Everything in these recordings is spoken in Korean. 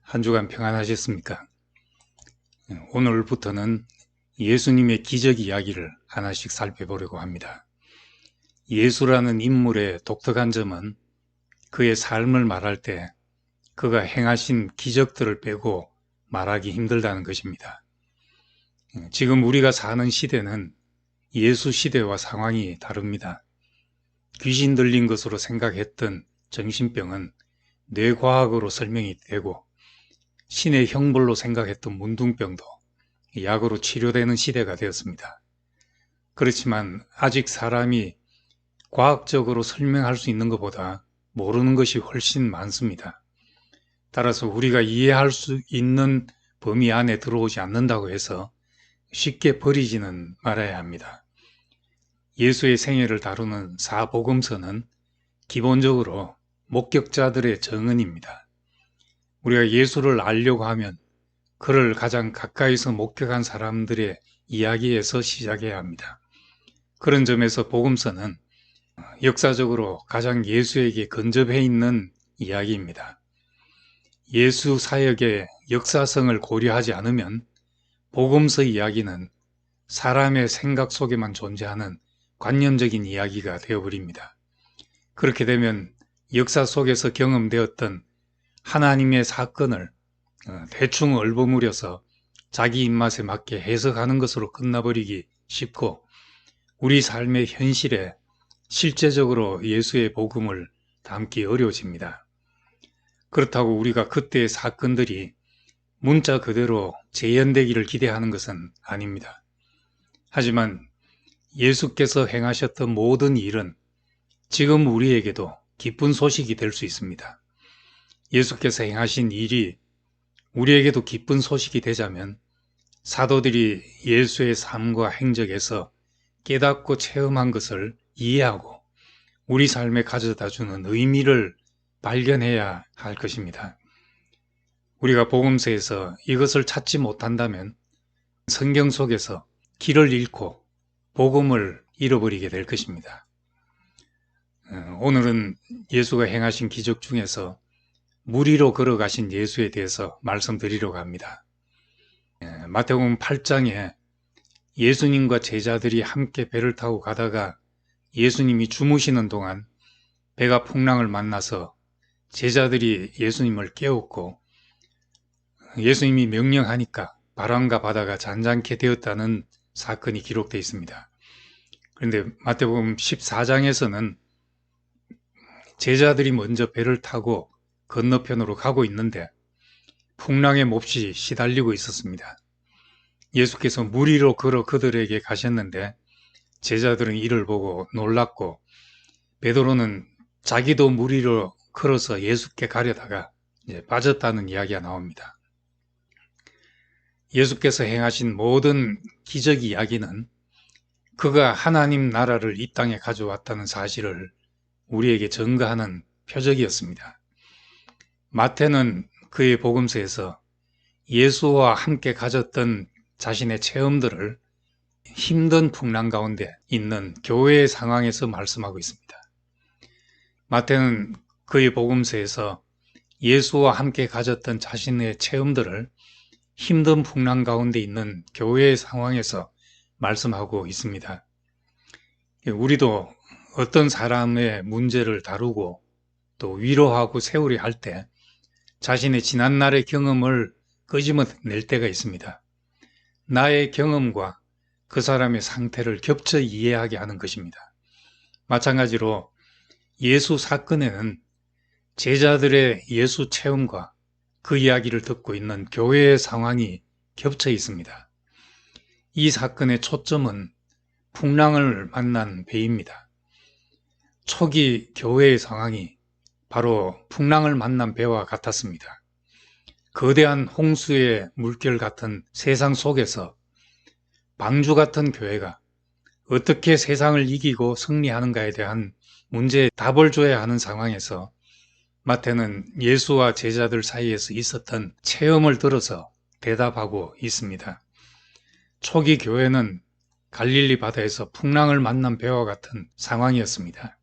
한 주간 평안하셨습니까? 오늘부터는 예수님의 기적 이야기를 하나씩 살펴보려고 합니다. 예수라는 인물의 독특한 점은 그의 삶을 말할 때 그가 행하신 기적들을 빼고 말하기 힘들다는 것입니다. 지금 우리가 사는 시대는 예수 시대와 상황이 다릅니다. 귀신 들린 것으로 생각했던 정신병은 뇌과학으로 설명이 되고 신의 형벌로 생각했던 문둥병도 약으로 치료되는 시대가 되었습니다. 그렇지만 아직 사람이 과학적으로 설명할 수 있는 것보다 모르는 것이 훨씬 많습니다. 따라서 우리가 이해할 수 있는 범위 안에 들어오지 않는다고 해서 쉽게 버리지는 말아야 합니다. 예수의 생애를 다루는 사복음서는 기본적으로 목격자들의 증언입니다. 우리가 예수를 알려고 하면 그를 가장 가까이서 목격한 사람들의 이야기에서 시작해야 합니다. 그런 점에서 복음서는 역사적으로 가장 예수에게 근접해 있는 이야기입니다. 예수 사역의 역사성을 고려하지 않으면 복음서 이야기는 사람의 생각 속에만 존재하는 관념적인 이야기가 되어버립니다. 그렇게 되면 역사 속에서 경험되었던 하나님의 사건을 대충 얼버무려서 자기 입맛에 맞게 해석하는 것으로 끝나버리기 쉽고 우리 삶의 현실에 실제적으로 예수의 복음을 담기 어려워집니다. 그렇다고 우리가 그때의 사건들이 문자 그대로 재현되기를 기대하는 것은 아닙니다. 하지만 예수께서 행하셨던 모든 일은 지금 우리에게도 기쁜 소식이 될 수 있습니다. 예수께서 행하신 일이 우리에게도 기쁜 소식이 되자면 사도들이 예수의 삶과 행적에서 깨닫고 체험한 것을 이해하고 우리 삶에 가져다주는 의미를 발견해야 할 것입니다. 우리가 복음서에서 이것을 찾지 못한다면 성경 속에서 길을 잃고 복음을 잃어버리게 될 것입니다. 오늘은 예수가 행하신 기적 중에서 물 위로 걸어가신 예수에 대해서 말씀드리려고 합니다. 마태복음 8장에 예수님과 제자들이 함께 배를 타고 가다가 예수님이 주무시는 동안 배가 풍랑을 만나서 제자들이 예수님을 깨웠고 예수님이 명령하니까 바람과 바다가 잔잔케 되었다는 사건이 기록되어 있습니다. 그런데 마태복음 14장에서는 제자들이 먼저 배를 타고 건너편으로 가고 있는데 풍랑에 몹시 시달리고 있었습니다. 예수께서 물 위로 걸어 그들에게 가셨는데 제자들은 이를 보고 놀랐고 베드로는 자기도 물 위로 걸어서 예수께 가려다가 빠졌다는 이야기가 나옵니다. 예수께서 행하신 모든 기적 이야기는 그가 하나님 나라를 이 땅에 가져왔다는 사실을 우리에게 증거하는 표적이었습니다. 마태는 그의 복음서에서 예수와 함께 가졌던 자신의 체험들을 힘든 풍랑 가운데 있는 교회의 상황에서 말씀하고 있습니다. 마태는 그의 복음서에서 예수와 함께 가졌던 자신의 체험들을 힘든 풍랑 가운데 있는 교회의 상황에서 말씀하고 있습니다. 우리도 어떤 사람의 문제를 다루고 또 위로하고 세우려 할 때 자신의 지난날의 경험을 끄집어낼 때가 있습니다. 나의 경험과 그 사람의 상태를 겹쳐 이해하게 하는 것입니다. 마찬가지로 예수 사건에는 제자들의 예수 체험과 그 이야기를 듣고 있는 교회의 상황이 겹쳐 있습니다. 이 사건의 초점은 풍랑을 만난 배입니다. 초기 교회의 상황이 바로 풍랑을 만난 배와 같았습니다. 거대한 홍수의 물결 같은 세상 속에서 방주 같은 교회가 어떻게 세상을 이기고 승리하는가에 대한 문제에 답을 줘야 하는 상황에서 마태는 예수와 제자들 사이에서 있었던 체험을 들어서 대답하고 있습니다. 초기 교회는 갈릴리 바다에서 풍랑을 만난 배와 같은 상황이었습니다.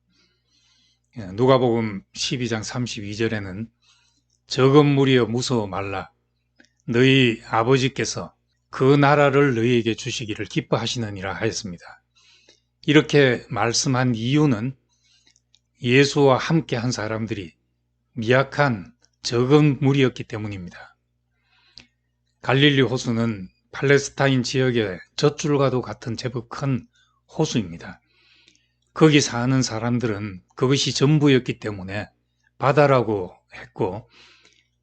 누가복음 12장 32절에는 적은 무리여 무서워 말라. 너희 아버지께서 그 나라를 너희에게 주시기를 기뻐하시느니라 하였습니다. 이렇게 말씀한 이유는 예수와 함께 한 사람들이 미약한 적은 무리였기 때문입니다. 갈릴리 호수는 팔레스타인 지역의 젖줄과도 같은 제법 큰 호수입니다. 거기 사는 사람들은 그것이 전부였기 때문에 바다라고 했고,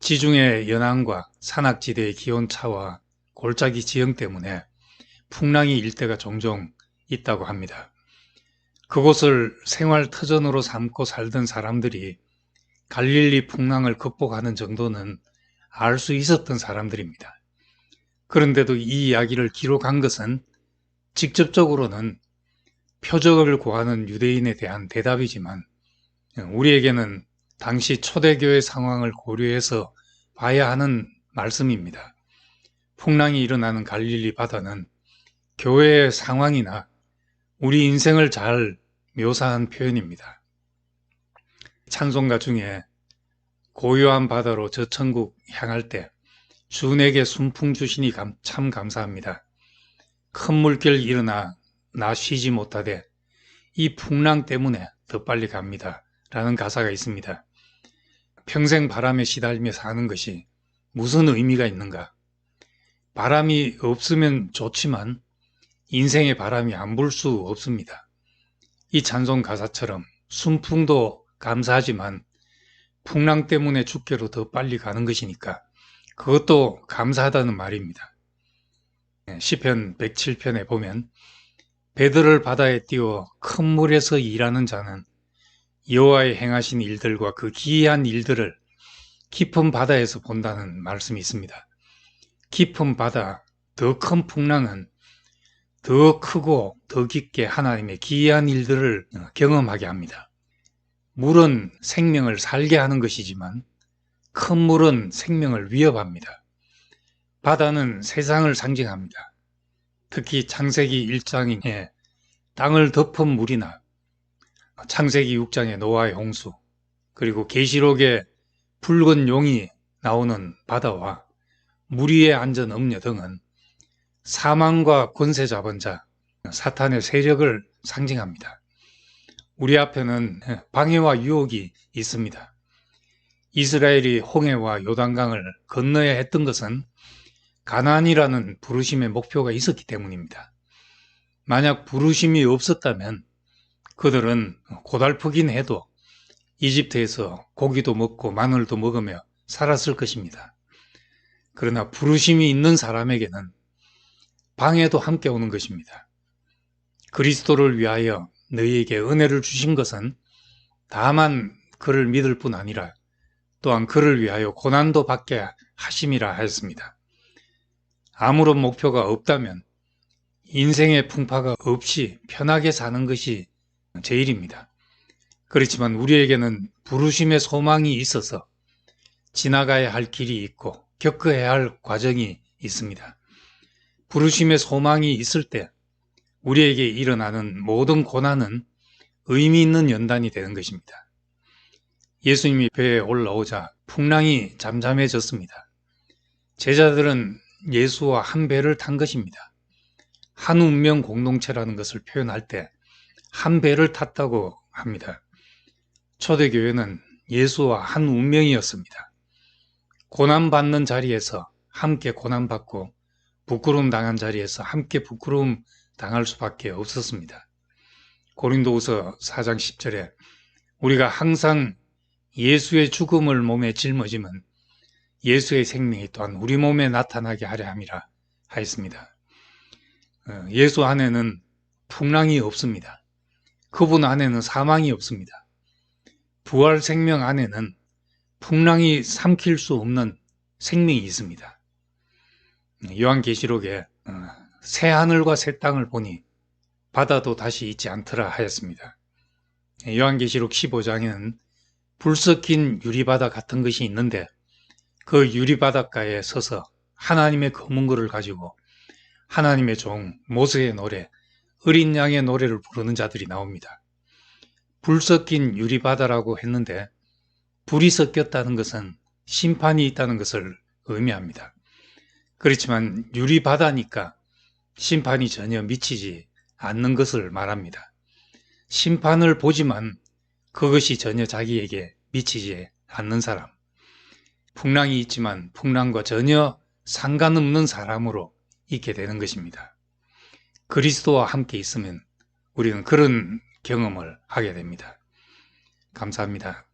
지중해 연안과 산악지대의 기온차와 골짜기 지형 때문에 풍랑이 일 때가 종종 있다고 합니다. 그곳을 생활 터전으로 삼고 살던 사람들이 갈릴리 풍랑을 극복하는 정도는 알 수 있었던 사람들입니다. 그런데도 이 이야기를 기록한 것은 직접적으로는 표적을 구하는 유대인에 대한 대답이지만 우리에게는 당시 초대교회 상황을 고려해서 봐야 하는 말씀입니다. 풍랑이 일어나는 갈릴리 바다는 교회의 상황이나 우리 인생을 잘 묘사한 표현입니다. 찬송가 중에 고요한 바다로 저 천국 향할 때 주 내게 순풍 주시니 참 감사합니다. 큰 물결 일어나 나 쉬지 못하되 이 풍랑 때문에 더 빨리 갑니다. 라는 가사가 있습니다. 평생 바람에 시달리며 사는 것이 무슨 의미가 있는가? 바람이 없으면 좋지만 인생에 바람이 안 불 수 없습니다. 이 찬송 가사처럼 순풍도 감사하지만 풍랑 때문에 죽게로 더 빨리 가는 것이니까 그것도 감사하다는 말입니다. 시편 107편에 보면 배들을 바다에 띄워 큰 물에서 일하는 자는 여호와의 행하신 일들과 그 기이한 일들을 깊은 바다에서 본다는 말씀이 있습니다. 깊은 바다, 더 큰 풍랑은 더 크고 더 깊게 하나님의 기이한 일들을 경험하게 합니다. 물은 생명을 살게 하는 것이지만 큰 물은 생명을 위협합니다. 바다는 세상을 상징합니다. 특히 창세기 1장에 땅을 덮은 물이나 창세기 6장의 노아의 홍수, 그리고 계시록의 붉은 용이 나오는 바다와 물 위에 앉은 음녀 등은 사망과 권세 잡은 자, 사탄의 세력을 상징합니다. 우리 앞에는 방해와 유혹이 있습니다. 이스라엘이 홍해와 요단강을 건너야 했던 것은 가나안이라는 부르심의 목표가 있었기 때문입니다. 만약 부르심이 없었다면 그들은 고달프긴 해도 이집트에서 고기도 먹고 마늘도 먹으며 살았을 것입니다. 그러나 부르심이 있는 사람에게는 방해도 함께 오는 것입니다. 그리스도를 위하여 너희에게 은혜를 주신 것은 다만 그를 믿을 뿐 아니라 또한 그를 위하여 고난도 받게 하심이라 하였습니다. 아무런 목표가 없다면 인생의 풍파가 없이 편하게 사는 것이 제일입니다. 그렇지만 우리에게는 부르심의 소망이 있어서 지나가야 할 길이 있고 겪어야 할 과정이 있습니다. 부르심의 소망이 있을 때 우리에게 일어나는 모든 고난은 의미 있는 연단이 되는 것입니다. 예수님이 배에 올라오자 풍랑이 잠잠해졌습니다. 제자들은 예수와 한 배를 탄 것입니다. 한 운명 공동체라는 것을 표현할 때 한 배를 탔다고 합니다. 초대교회는 예수와 한 운명이었습니다. 고난받는 자리에서 함께 고난받고 부끄러움 당한 자리에서 함께 부끄러움 당할 수밖에 없었습니다. 고린도후서 4장 10절에 우리가 항상 예수의 죽음을 몸에 짊어지면 예수의 생명이 또한 우리 몸에 나타나게 하려 함이라 하였습니다. 예수 안에는 풍랑이 없습니다. 그분 안에는 사망이 없습니다. 부활 생명 안에는 풍랑이 삼킬 수 없는 생명이 있습니다. 요한계시록에 새 하늘과 새 땅을 보니 바다도 다시 있지 않더라 하였습니다. 요한계시록 15장에는 불 섞인 유리바다 같은 것이 있는데 그 유리바닷가에 서서 하나님의 검은글을 가지고 하나님의 종 모세의 노래, 어린 양의 노래를 부르는 자들이 나옵니다. 불 섞인 유리바다라고 했는데 불이 섞였다는 것은 심판이 있다는 것을 의미합니다. 그렇지만 유리바다니까 심판이 전혀 미치지 않는 것을 말합니다. 심판을 보지만 그것이 전혀 자기에게 미치지 않는 사람, 풍랑이 있지만 풍랑과 전혀 상관없는 사람으로 있게 되는 것입니다. 그리스도와 함께 있으면 우리는 그런 경험을 하게 됩니다. 감사합니다.